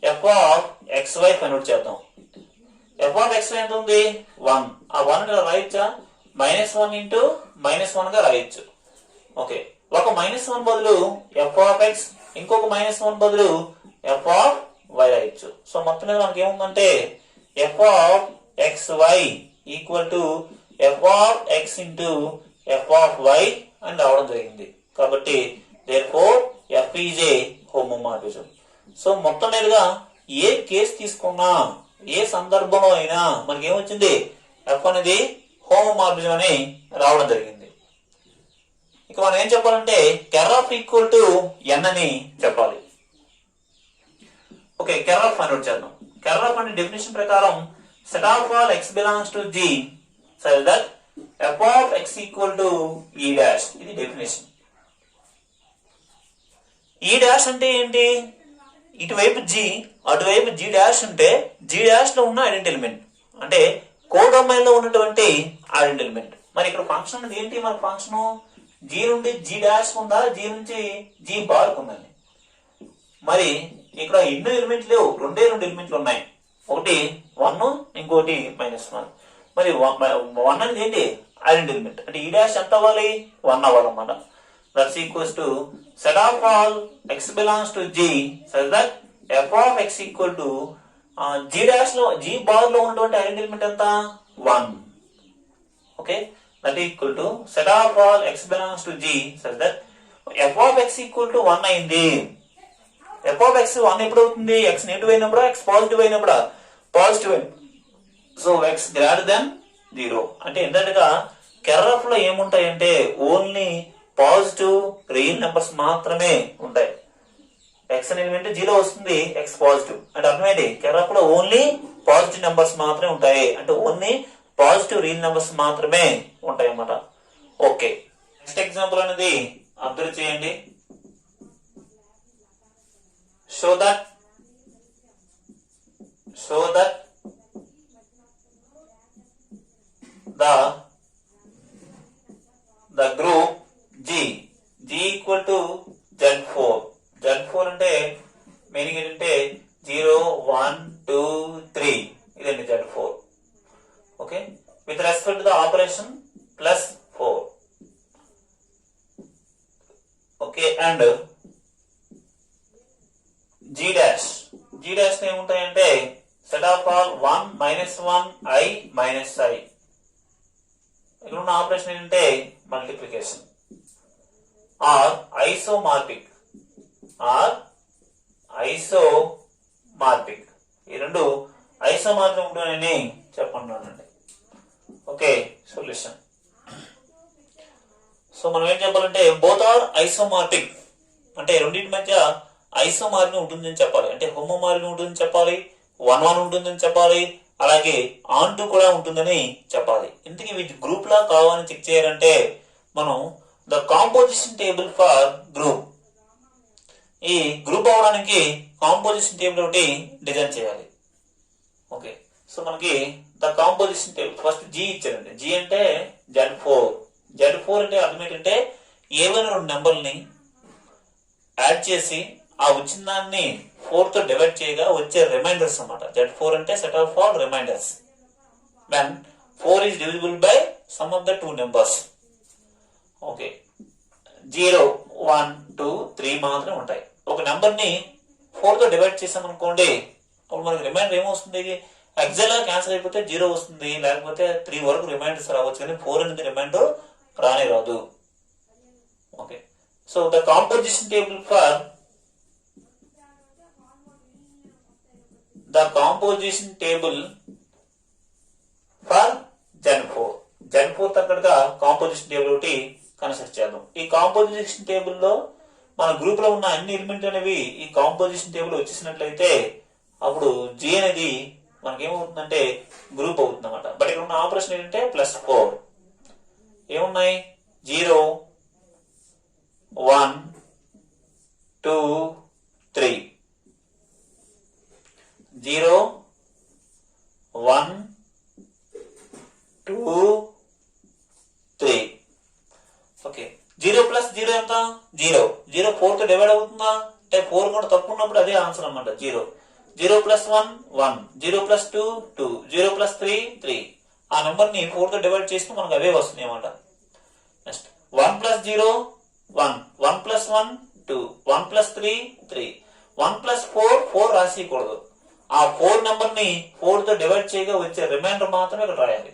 F of X Y convert చేద్దాం. ఎఫ్ ఆఫ్ ఎక్స్ వై ఎంత ఉంది, 1. ఆ 1 ఇలా రాయొచ్చా, -1 ఇంటూ -1 గా రాయొచ్చు. ఓకే, ఒక -1 బదులు ఎఫ్ ఆఫ్ ఎక్స్, ఇంకొక -1 బదులు ఎఫ్ ఆఫ్ వై రాయొచ్చు. సో మొత్తం మీద మనకి ఏముందంటే F of X why equal to F of X into F of Y అని రావడం జరిగింది. కాబట్టి therefore f is a homomorphism. So మొత్తం మీదుగా ఏ కేసు తీసుకున్నా, ఏ సందర్భంలో అయినా మనకి ఏమొచ్చింది, f అనేది హోమోమార్ఫిజం అని రావడం జరిగింది. ఇక మనం ఏం చెప్పాలంటే ker of equal to n అని చెప్పాలి. ఓకే, కెర్ ఆఫ్ ఫైండ్ అవుట్ చేద్దాం. కెర్ ఆఫ్ అంటే డెఫినేషన్ ప్రకారం set of all x belongs to G such that f of x equal to e dash. ఇది డెఫినేషన్. ఈ డాష్ అంటే ఏంటి, ఇటువైపు జి అటువైపు జి డాష్ ఉంటే జి డాష్ లో ఉన్న ఐడెంటి ఎలిమెంట్, అంటే కోడొమైన్ లో ఉన్నటువంటి ఐడెంటి ఎలిమెంట్. మరి ఇక్కడ ఫంక్షన్ అనేది ఏంటి, మన ఫంక్షన్ జి నుండి జి డాష్ ఉందా, జి నుంచి జి బార్ ఉందండి. మరి ఇక్కడ ఎన్నో ఎలిమెంట్లు లేవు, రెండే రెండు ఎలిమెంట్లు ఉన్నాయి, ఒకటి 1, ఇంకోటి -1. మరి 1 అనేది ఏంటి, ఐడెంటి ఎలిమెంట్, అంటే ఈ డాష్ ఎంత అవ్వాలి, 1 అవ్వాలన్నమాట. That's equals to set of all x belongs to G such that f of x equal to G dash లో G bar లో ఉన్నటువంటి ఐడెంటి ఎలిమెంట్ ఎంత, 1. Okay, that equal to set of all x belongs to G such that f of x equal to 1 అయింది. f of x 1 ఎప్పుడు అవుతుంది, x negative అయినప్పుడు, x positive అయినప్పుడు, positive అయినప్పుడు. సో x గ్రేటర్ దెన్ 0 అంటే ఇంతటిగా కెర్రఫ్ లో ఏముంటాయంటే only positive real numbers మాత్రమే ఉంటాయి. ఎక్స్ అనే ఎలిమెంట్ 0 వస్తుంది, ఎక్స్ పాజిటివ్ అంటే అర్థమేంటి, కెర్రఫ్ లో ఓన్లీ పాజిటివ్ నెంబర్స్ మాత్రమే ఉంటాయి, అంటే ఓన్లీ పాజిటివ్ రియల్ నెంబర్స్ మాత్రమే ఉంటాయి అన్నమాట. ఓకే, నెక్స్ట్ ఎగ్జాంపుల్ అనేది అబ్జర్వ్ చేయండి. Show that the group G equal to Z4. Z4 అంటే మీనింగ్ ఏంటంటే 0, 1, 2, 3 ఇదండి Z4. Okay, with respect to the operation +4. Okay, and G dash ఏముంటాయంటే set of all 1, -1, I, -I. ఇక్కడ ఉన్న ఆపరేషన్ ఏంటంటే multiplication are isomorphic. ఈ రెండు ఐసోమార్ఫిక్ ఉంటుందని చెప్పండి. Okay, solution. సో మనం ఏం చెప్పాలంటే బోత్ ఆర్ ఐసోమార్ఫిక్, అంటే రెండింటి మధ్య ఐసోమార్ఫిక్ ఉంటుందని చెప్పాలి, అంటే హోమోమార్ఫిక్ ఉంటుందని చెప్పాలి, 1 ఉంటుందని చెప్పాలి, అలాగే ఆన్2 కూడా ఉంటుందని చెప్పాలి. ఇంతకీ వీటి గ్రూప్ లా కావాలని చెక్ చేయాలంటే మనం the composition table for group, ఈ గ్రూప్ అవడానికి కాంపోజిషన్ టేబుల్ ఒకటి డిజైన్ చేయాలి. ఓకే, సో మనకి the composition table first G ఇచ్చారండి. జీ అంటే Z4 అంటే అర్థం ఏంటంటే ఏవైనా రెండు నెంబర్ని యాడ్ చేసి ఆ వచ్చిన దాన్ని 4 తో డివైడ్ చేయగా వచ్చే రిమైండర్స్ అన్నమాట. Z4 అంటే set of all remainders when 4 is divisible by sum of the two numbers. Okay, 0 1 2 3 మాత్రమే ఉంటాయి. ఒక నెంబర్ ని 4 తో డివైడ్ చేసాం అనుకోండి, అప్పుడు మనకి రిమైండర్ ఏమొస్తుంది? ఎగ్జాక్ట్ గా క్యాన్సిల్ అయిపోతే 0 వస్తుంది, లేకపోతే 3 వరకు రిమైండర్స్ రావచ్చు, కానీ 4 అనేది రిమైండర్ రానే రాదు. Okay, so the composition table for Gen 4 తగ్గట్టుగా కాంపోజిషన్ టేబుల్ ఒకటి కన్సిడర్ చేద్దాం. ఈ కాంపోజిషన్ టేబుల్ లో మన గ్రూప్ లో ఉన్న అన్ని ఎలిమెంట్ అనేవి ఈ కాంపోజిషన్ టేబుల్ వచ్చేసినట్లయితే అప్పుడు జి అనేది మనకి ఏమవుతుందంటే గ్రూప్ అవుతుంది అనమాట. బట్ ఇక్కడ ఉన్న ఆపరేషన్ ఏంటంటే +4 ఏమున్నాయి? 0 1 2 3 0 1 2 3. ఓకే, 0 + 0 ఎంత? 0. 0 4 తో డివైడ్ అవుతుందా? అంటే 4 కూడా తప్పు ఉన్నప్పుడు అదే ఆన్సర్ అన్నమాట. 0 0 + 1 1, 0 + 2 2, 0 + 3 3. ఆ నెంబర్ ని 4 తో డివైడ్ చేస్తే మనకు అవే వస్తున్నాయి అన్నమాట. నెక్స్ట్ 1 + 0 1, 1 + 1 2, 1 + 3 3, 1 + 4 4 రాసేయకూడదు. ఆ 4 నెంబర్ ని 4 తో డివైడ్ చేయగా వచ్చే రిమైండర్ మాత్రమే ఇక్కడ రాయాలి.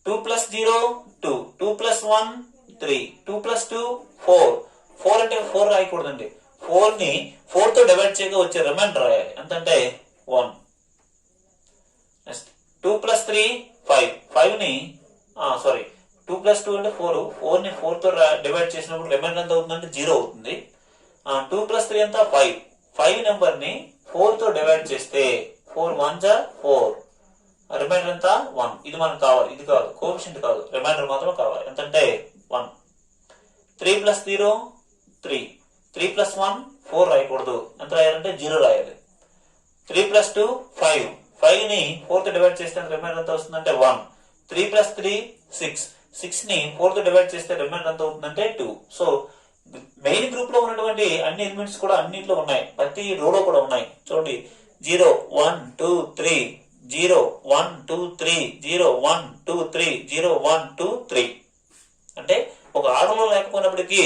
2 + 0 2, 2 + 1 3, 2 + 2 4. 4 అంటే 4 రాయకూడదండి. 4 ని 4 తో డివైడ్ చేయగా వచ్చే రిమైండర్ రాయాలి. ఎంతంటే 1. నెక్స్ట్ 2 + 3 5. 5 ని 2 + 2 అంటే 4. 4 ని 4 తో డివైడ్ చేసినప్పుడు రిమైండర్ ఎంత అవుతుందంటే 0 అవుతుంది. 2 + 3 ఎంత? 5. 5 నెంబర్ ని 4 తో డివైడ్ చేస్తే 4 1 4. రిమైండర్ ఎంత? 1. ఇది మనకు కావాలి, ఇది కాదు, కోఎఫిషియంట్ కాదు, రిమైండర్ మాత్రమే కావాలి. ఎంతంటే 1. 3 + 0 3, 3 + 1 4 రాయకూడదు. ఎంత రాయాలంటే 0 రాయాలి. 3 + 2 5. 5 ని 4 తో డివైడ్ చేస్తే రిమైండర్ ఎంత వస్తుందంటే 1. 3 + 3 6. 6 ని 4 తో డివైడ్ చేస్తే రిమైండర్ ఎంత అవుతుందంటే 2. సో మెయిన్ గ్రూప్ లో ఉన్నటువంటి అన్ని ఎలిమెంట్స్ కూడా అన్నింటిలో ఉన్నాయి, ప్రతి రోలో కూడా ఉన్నాయి. చూడండి, 0 1 2 3, 0 1 2 3, 0 1 2 3, 0 1 2 3. అంటే ఒక ఆర్డర్లో లేకపోయినప్పటికీ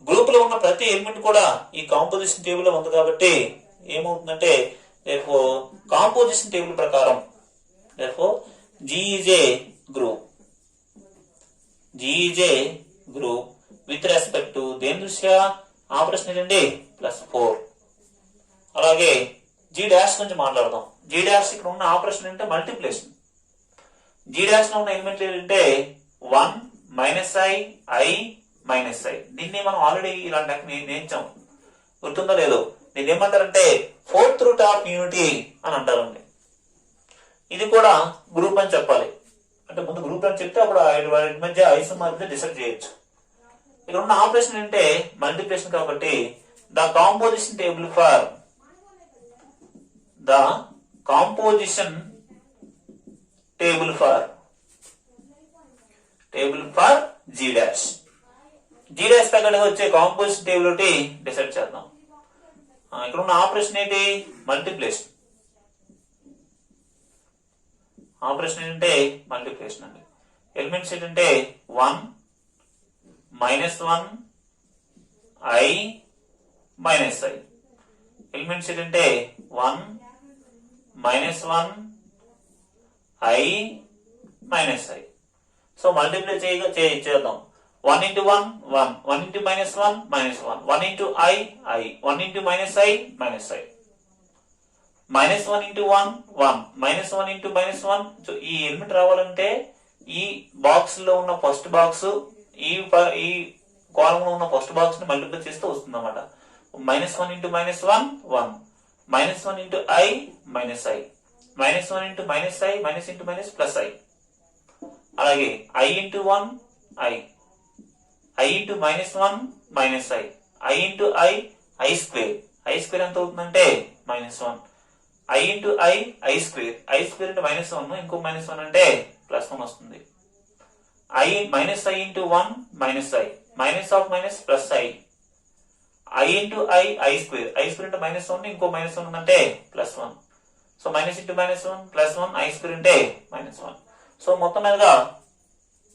గ్రూప్ లో ఉన్న ప్రతి ఎలిమెంట్ కూడా ఈ కాంపోజిషన్ టేబుల్ లో ఉంది. కాబట్టి ఏమవుతుందంటే కాంపోజిషన్ టేబుల్ ప్రకారం G is a group. G is a group with respect to దేని దృష్ట్యా? ఆపరేషన్ ఏంటండి +4. అలాగే G' గురించి మాట్లాడదాం. G' ఇక్కడ ఉన్న ఆపరేషన్ అంటే మల్టిప్లికేషన్. G' లో ఉన్న ఎలిమెంట్ ఏంటంటే 1 -i i -i. దీన్ని మనం ఆల్రెడీ ఇలాంటి నేర్చాం, గుర్తుందో లేదో? దీన్ని ఏమంటారంటే 4th రూట్ ఆఫ్ యూనిటీ అని అంటారండి. ఇది కూడా గ్రూప్ అని చెప్పాలి. అంటే ముందు గ్రూప్ అని చెప్తే అప్పుడు వాటి మధ్య ఐసోమార్ఫిజం డిసైడ్ చేయొచ్చు. ఇక్కడ ఉన్న ఆపరేషన్ అంటే మల్టిప్లికేషన్ కాబట్టి the composition table for G'. G' తగ్గట్టుగా వచ్చే కాంపోజిషన్ టేబుల్ ఒకటి డిసైడ్ చేద్దాం. ఇక్కడ ఉన్న ఆపరేషన్ ఏంటి? మల్టిప్లికేషన్. ఆపరేషన్ ఏంటంటే మల్టిప్లికేషన్ అండి. ఎలిమెంట్స్ ఏంటంటే 1 -1 i -i. ఎలిమెంట్స్ ఏంటంటే 1 -1 i -i. సో మల్టిప్లై చేద్దాం. 1 × 1 1, 1 × -1 -1, 1 × i i, 1 × -i -i. -1 × 1 1, -1 × -1. So ఈ ఎలిమెంట్ రావాలంటే ఈ బాక్స్ లో ఉన్న ఫస్ట్ బాక్స్ ఈ కాలం లో ఉన్న ఫస్ట్ బాక్స్ ని మల్టిప్లై చేస్తే వస్తుంది అన్నమాట. -1 × -1 1, -1 × i -i, -1 × -i --i. అలాగే i × 1 i, i × -1 -i, i × i square. i square ఎంత అవుతుందంటే -1. i × i square. i square అంటే -1, ఇంకో -1 అంటే +1 వస్తుంది. i × 1 -i, -i i × i square. i square అంటే -1, ఇంకో -1 ఉందంటే +1. సో -1 + 1 +1 i square అంటే -1. సో మొత్తం మీదగా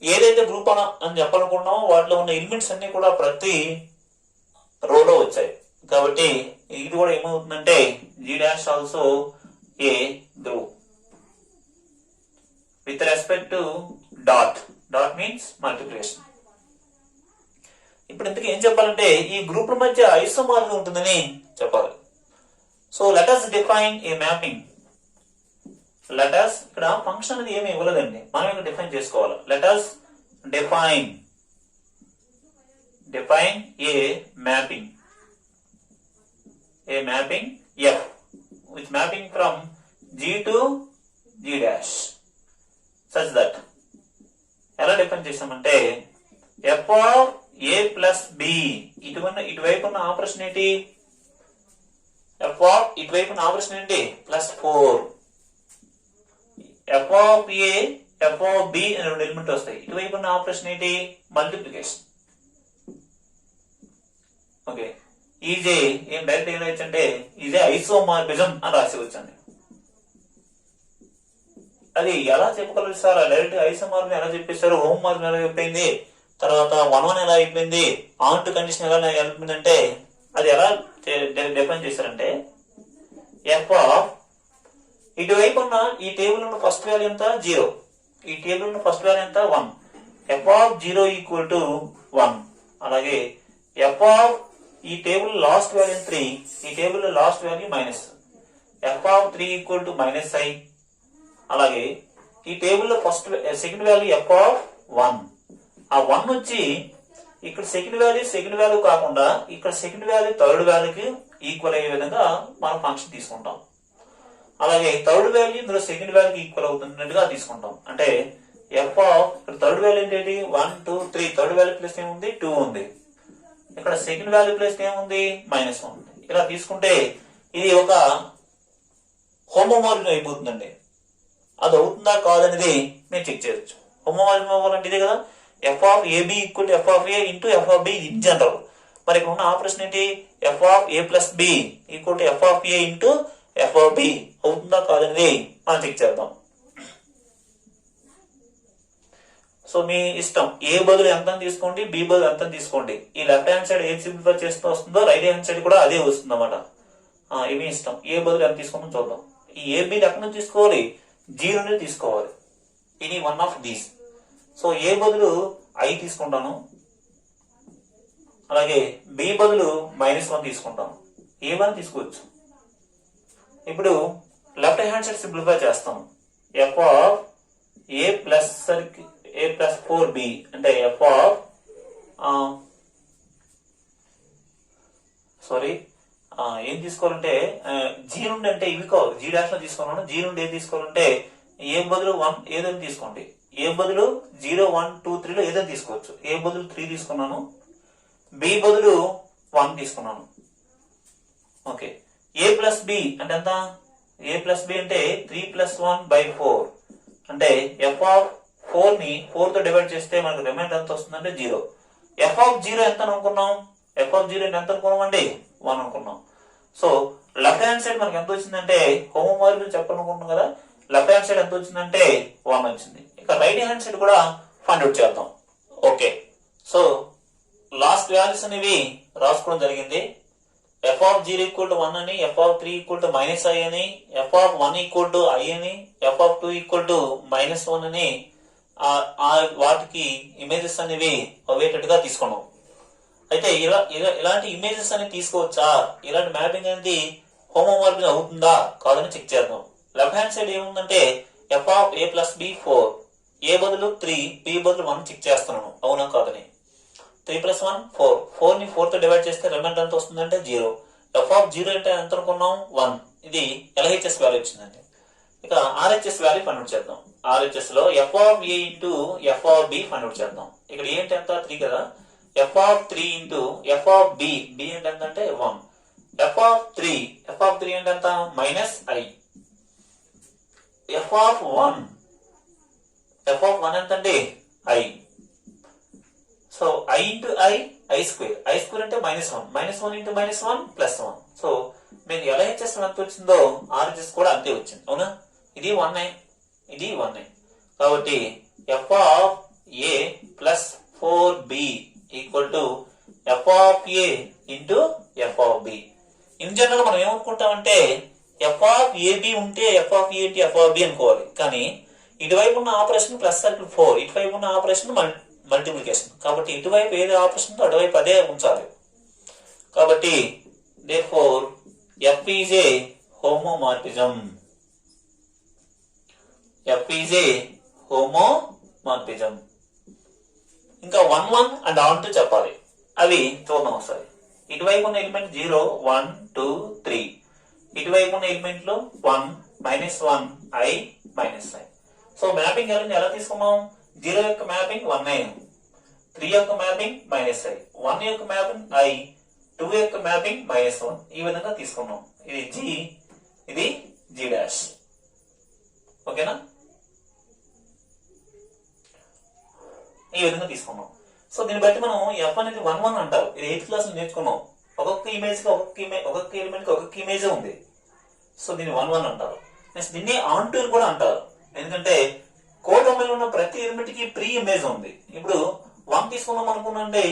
ఏదైతే గ్రూప్ అని చెప్పాలనుకున్నామో వాటిలో ఉన్న ఎలిమెంట్స్ అన్ని కూడా ప్రతి రోలో వచ్చాయి. కాబట్టి ఇది కూడా ఏమవుతుందంటే G dash also a group with respect to dot. Dot means multiplication. ఇప్పుడు ఇంతకీ ఏం చెప్పాలంటే ఈ గ్రూపుల మధ్య ఐసోమార్ఫిజం ఉంటుందని చెప్పాలి. సో లెట్ us డిఫైన్ ఏ మ్యాపింగ్. లెట్ us ఇక్కడ ఫంక్షన్ అనేది ఏమి ఇవ్వలేదండి, మనం ఇక్కడ డిఫైన్ చేసుకోవాలి. Let us define A mapping F with mapping from G to G dash such that ఎలా డిఫైన్ చేసామంటే f of a plus b ఇటువైపు ఉన్న ఆపరేషన్ ఏంటి, ఇటువైపు ఉన్న ఆపరేషన్ ఏంటి plus 4, f of a f of b అనే రెండు ఎలిమెంట్ వస్తాయి. ఇటువైపు ఉన్న ఆపరేషన్ ఏంటి మల్టిప్లికేషన్. ఓకే, ఈజే ఏం డైరెక్ట్ ఏం రాయొచ్చు అంటే ఈజే ఐసోమార్ఫిజం అని రాసి వచ్చండి. అది ఎలా చెప్పగలరు సార్? డైరెక్ట్ ఐసోమార్ఫిజం ఎలా చెప్పేశారు, హోమోమార్ఫిజం ఎలా అయిపోయింది, తర్వాత 1 ఎలా అయిపోయింది, ఆన్ టు కండిషన్ ఎలా అయిపోయిందంటే అది ఎలా డిఫైన్ చేశారంటే ఎఫ్ ఆఫ్ ఇటువైపు ఉన్న ఈ టేబుల్ ఉన్న ఫస్ట్ వాల్యూ ఎంత 0, ఈ టేబుల్ ఉన్న ఫస్ట్ వాల్యూ ఎంత 1, ఎఫ్ ఆఫ్ 0 ఈక్వల్ టు 1. అలాగే ఎఫ్ ఆఫ్ ఈ టేబుల్ లాస్ట్ వాల్యూ 3, ఈ table last value minus, F of 3 equal to minus I. అలాగే ఈ టేబుల్ లో సెకండ్ వాల్యూ ఎఫ్ ఆఫ్ 1, ఆ 1 వచ్చి ఇక్కడ సెకండ్ వాల్యూ కాకుండా ఇక్కడ సెకండ్ వాల్యూ థర్డ్ వాల్యూకి ఈక్వల్ అయ్యే విధంగా మనం ఫంక్షన్ తీసుకుంటాం. అలాగే థర్డ్ వాల్యూ ఇందులో సెకండ్ వాల్యూకి ఈక్వల్ అవుతున్నట్టుగా తీసుకుంటాం. అంటే ఎఫ్ ఆఫ్ ఇక్కడ థర్డ్ వాల్యూ ఏంటి 1 2 3, థర్డ్ వాల్యూ ప్లేస్ ఏముంది 2 ఉంది, ఇక్కడ సెకండ్ వాల్యూ ప్లేస్ ఏముంది మైనస్ 1 ఉంది. ఇలా తీసుకుంటే ఇది ఒక హోమోమార్ఫిజం అయిపోతుందండి. అది అవుతుందా కాదనేది మేము చెక్ చేయొచ్చు. హోమోమార్ఫిజం అవ్వాలంటే ఇదే కదా, F of AB equal to F of A into F of B in general. మరి ఇక్కడ ఉన్న ఆపరేషన్ ఏంటి F of A plus B equal to F of A into F of B అవుతుందా కాదనేది మనం చెక్ చేద్దాం. సో మీ ఇష్టం, ఏ బదులు ఎంత తీసుకోండి, బి బదులు ఎంత తీసుకోండి. ఈ లెఫ్ట్ హ్యాండ్ సైడ్ ఏది సింప్లిఫై చేస్తూ వస్తుందో రైట్ హ్యాండ్ సైడ్ కూడా అదే వస్తుంది అన్నమాట. ఇవి ఇష్టం, ఏ బదులు ఎంత తీసుకుంటాం చూద్దాం. ఈ ఏబిని ఎక్కడి నుంచి తీసుకోవాలి, జీ నుండి తీసుకోవాలి. ఇది వన్ ఆఫ్ దీస్. సో ఏ బదులు ఐ తీసుకుంటాను, అలాగే బి బదులు -1 తీసుకుంటాను, ఏ1 తీసుకోవచ్చు. ఇప్పుడు లెఫ్ట్ హ్యాండ్ సైడ్ సింప్లిఫై చేస్తాం. F of A plus 4b అంటే ఎఫ్ ఆఫ్ ఏం తీసుకోవాలంటే జీ నుండి అంటే ఇవి కావాలి, జీ డాష్ లో తీసుకోవాలను. జీ నుండి ఏది తీసుకోవాలంటే ఏ బదులు 1 ఏదైనా తీసుకోండి, ఏ బదులు 0 1 2 3లో ఏదైనా తీసుకోవచ్చు. ఏ బదులు 3 తీసుకున్నాను, బి బదులు 1 తీసుకున్నాను. ఓకే, ఏ ప్లస్ బి అంటే ఎంత, ఏ ప్లస్ బి అంటే 3 + 1/4 అంటే ఎఫ్ ఆఫ్ 4 ని 4 తో డివైడ్ చేస్తే మనకు రిమైండర్ ఎంత వస్తుందంటే 0. ఎఫ్ ఆఫ్ 0 ఎంత అనుకున్నాం, ఎఫ్ ఆఫ్ 0 ఎంత అనుకున్నాం అండి 1 అనుకున్నాం. సో లెఫ్ట్ హ్యాండ్ సైడ్ మనకి ఎంత వచ్చిందంటే హోమోమార్ఫిజం చెప్పాలనుకుంటున్నాం కదా, లెఫ్ట్ హ్యాండ్ సైడ్ ఎంత వచ్చిందంటే 1 వచ్చింది. ఇక రైట్ హ్యాండ్ సైడ్ కూడా ఫైండ్ అవుట్ చేద్దాం. ఓకే, సో లాస్ట్ వాల్యూస్ అనేవి రాసుకోవడం జరిగింది. ఎఫ్ ఆఫ్ 0 ఈక్వల్ టు 1 అని, F of 3 equal to -i అని, F of 1 equal to i అని, ఎఫ్ ఆఫ్ 2 ఈక్వల్ టు -1 అని వాటికి ఇమేజెస్ అనేవి అవేటట్టుగా తీసుకున్నాం. అయితే ఇలాంటి ఇమేజెస్ అనేవి తీసుకోవచ్చా, ఇలాంటి మ్యాపింగ్ అనేది హోమోమార్ఫిజం అవుతుందా కాదని చెక్ చేద్దాం. లెఫ్ట్ హ్యాండ్ సైడ్ ఏముందంటే F of A plus B 4, A బదులు 3 బి బదులు 1 చెక్ చేస్తున్నాను అవునా కాదని. 3 + 1 4, 4 ని 4 తో డివైడ్ చేస్తే రిమైండర్ ఎంత వస్తుందంటే 0. ఎఫ్ ఆఫ్ 0 అంటే ఎంత అనుకున్నాం 1. ఇది ఎల్హెచ్ఎస్ వాల్యూ వచ్చిందండి. ఇక ఆర్హెచ్ఎస్ వాల్యూ ఫైండ్ అవుట్ చేద్దాం. ఆర్హెచ్ఎస్ లో F of A into F of B find out చేద్దాం. ఇక్కడ ఏంటి ఎంత 3 కదా, F of 3 into F of B, B అంటే ఎంత అంటే 1. ఎఫ్ ఆఫ్ 3 అంటే ఎంత -i. ఎఫ్ ఆఫ్ 1 ఎంత అండి i. So i into i square, i square అంటే -1, -1 ఇంటూ -1 +1. సో మీరు ఎల్హెచ్ఎస్ ఎంత వచ్చిందో ఆర్హెచ్ఎస్ కూడా అంతే వచ్చింది అవునా. ఇది 1, ఇది 1. కాబట్టి F of a plus 4b equal to F of A into F of B. In general మనం ఏమనుకుంటామంటే ఎఫ్ ఆఫ్ ఏబి ఉంటే F of A into F of B అనుకోవాలి. కానీ ఇటువైపు ఉన్న ఆపరేషన్ ప్లస్ సర్కిల్ 4, ఇటువైపు ఉన్న ఆపరేషన్ మల్టిప్లికేషన్. కాబట్టి ఇటువైపు ఏది ఆపరేషన్ ఉందో అటువైపు అదే ఉంచాలి. కాబట్టి therefore f is a homomorphism. f is a homomorphism. ఇంకా 1 1 అండ్ ఆన్ టు చెప్పాలి. అవి చూద్దాం ఒకసారి. ఇటువైపు ఉన్న ఎలిమెంట్ 0 1 2 3, ఇటువైపు ఉన్న ఎలిమెంట్లు 1 -1 i -i. సో మ్యాపింగ్ ఎలా తీసుకున్నాం? 0 యొక్క మ్యాపింగ్ 1i, 3 యొక్క మ్యాపింగ్ -i, 1 యొక్క మ్యాపింగ్ i, 2 యొక్క మ్యాపింగ్ -1. ఈ విధంగా తీసుకున్నాం. ఇది g, ఇది g డాష్. ఓకేనా? ఈ విధంగా తీసుకున్నాం. సో దీన్ని బట్టి మనం ఎఫ్ అనేది 1 1 అంటారు. ఇది 8th క్లాస్ లో నేర్చుకున్నాం. ఒక్కొక్క ఇమేజ్ కి ఒక్కొక్క ఎలిమెంట్ కి ఒక్కొక్క ఇమేజ్ ఉంది. సో దీన్ని 1 1 అంటారు. నెక్స్ట్ దీన్ని ఆన్ టూ కూడా అంటారు. ఎందుకంటే కోడొమైన్ ఉన్న ప్రతి ఎలిమెంట్ కి ప్రీ ఇమేజ్ ఉంది. ఇప్పుడు 1 తీసుకున్నాం అనుకోండి,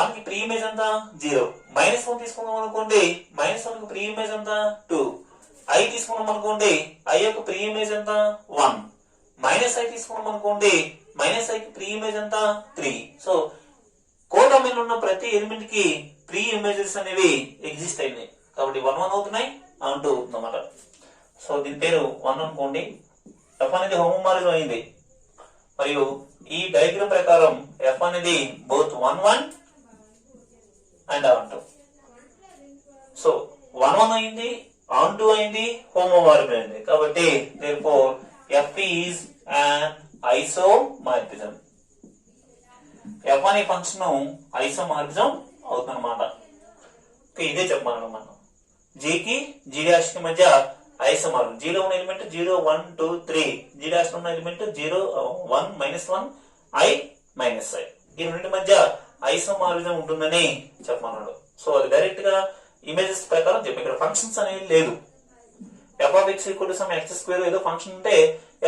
1 కి ప్రీ ఇమేజ్ ఎంత? 0. -1 తీసుకున్నాం అనుకోండి, -1 కి ప్రీ ఇమేజ్ ఎంత? 2. i తీసుకున్నాం అనుకోండి, i యొక్క ప్రీ ఇమేజ్ ఎంత? 1. -i తీసుకున్నాం అనుకోండి, -i కి ప్రీ ఇమేజ్ ఎంత? 3. సో కోడొమైన్ ఉన్న ప్రతి ఎలిమెంట్ కి ప్రీ ఇమేజెస్ అనేవి ఎగ్జిస్ట్ అయినాయి. కాబట్టి 1 1 అవుతున్నాయి, ఆన్ టూ అవుతుంది అన్నమాట. సో దీని పేరు 1 అనుకోండి. ఎఫ్ అనేది హోమోమార్ఫిజం అయింది. మరియు ఈ డయాగ్రామ్ ప్రకారం ఎఫ్ అనేది both 1 1 and on two. So 1 1 అయింది, ఆన్ టూ అయింది, హోమోమార్ఫిజం అయింది. కాబట్టి therefore f is an isomorphism. f అనే ఫంక్షన్ ఐసోమార్ఫిజం అవుతుందన్నమాట. ఇదే చెప్పమన్నాను మనం. g కి g డాష్ కి మధ్య ఐసోమార్ఫిజం. g లో ఉన్న ఎలిమెంట్ 0 1 2 3, g డాష్ లో ఉన్న ఎలిమెంట్ 0 1 -1 i -i. ఈ రెండింటి మధ్య ఐసోమార్ఫిజం ఉంటుందని చెప్పమన్నాడు. సో అది డైరెక్ట్ గా ఇమేజెస్ ప్రకారం చెప్పి ఇక్కడ ఫంక్షన్స్ అనేది లేదు. f of x equal to some x square ఏదో ఫంక్షన్ ఉంటే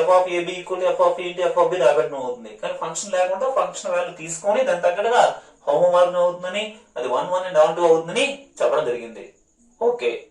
f of ab equal to f of a into f of b రాబట్టడం అవుతుంది. కానీ ఫంక్షన్ లేకుండా ఫంక్షన్ వాల్యూ తీసుకొని దాని తగ్గట్టుగా హోమోమార్ఫిజం అవుతుందని, అది 1 1 అండ్ ఆన్ టూ అవుతుందని చెప్పడం జరిగింది. ఓకే.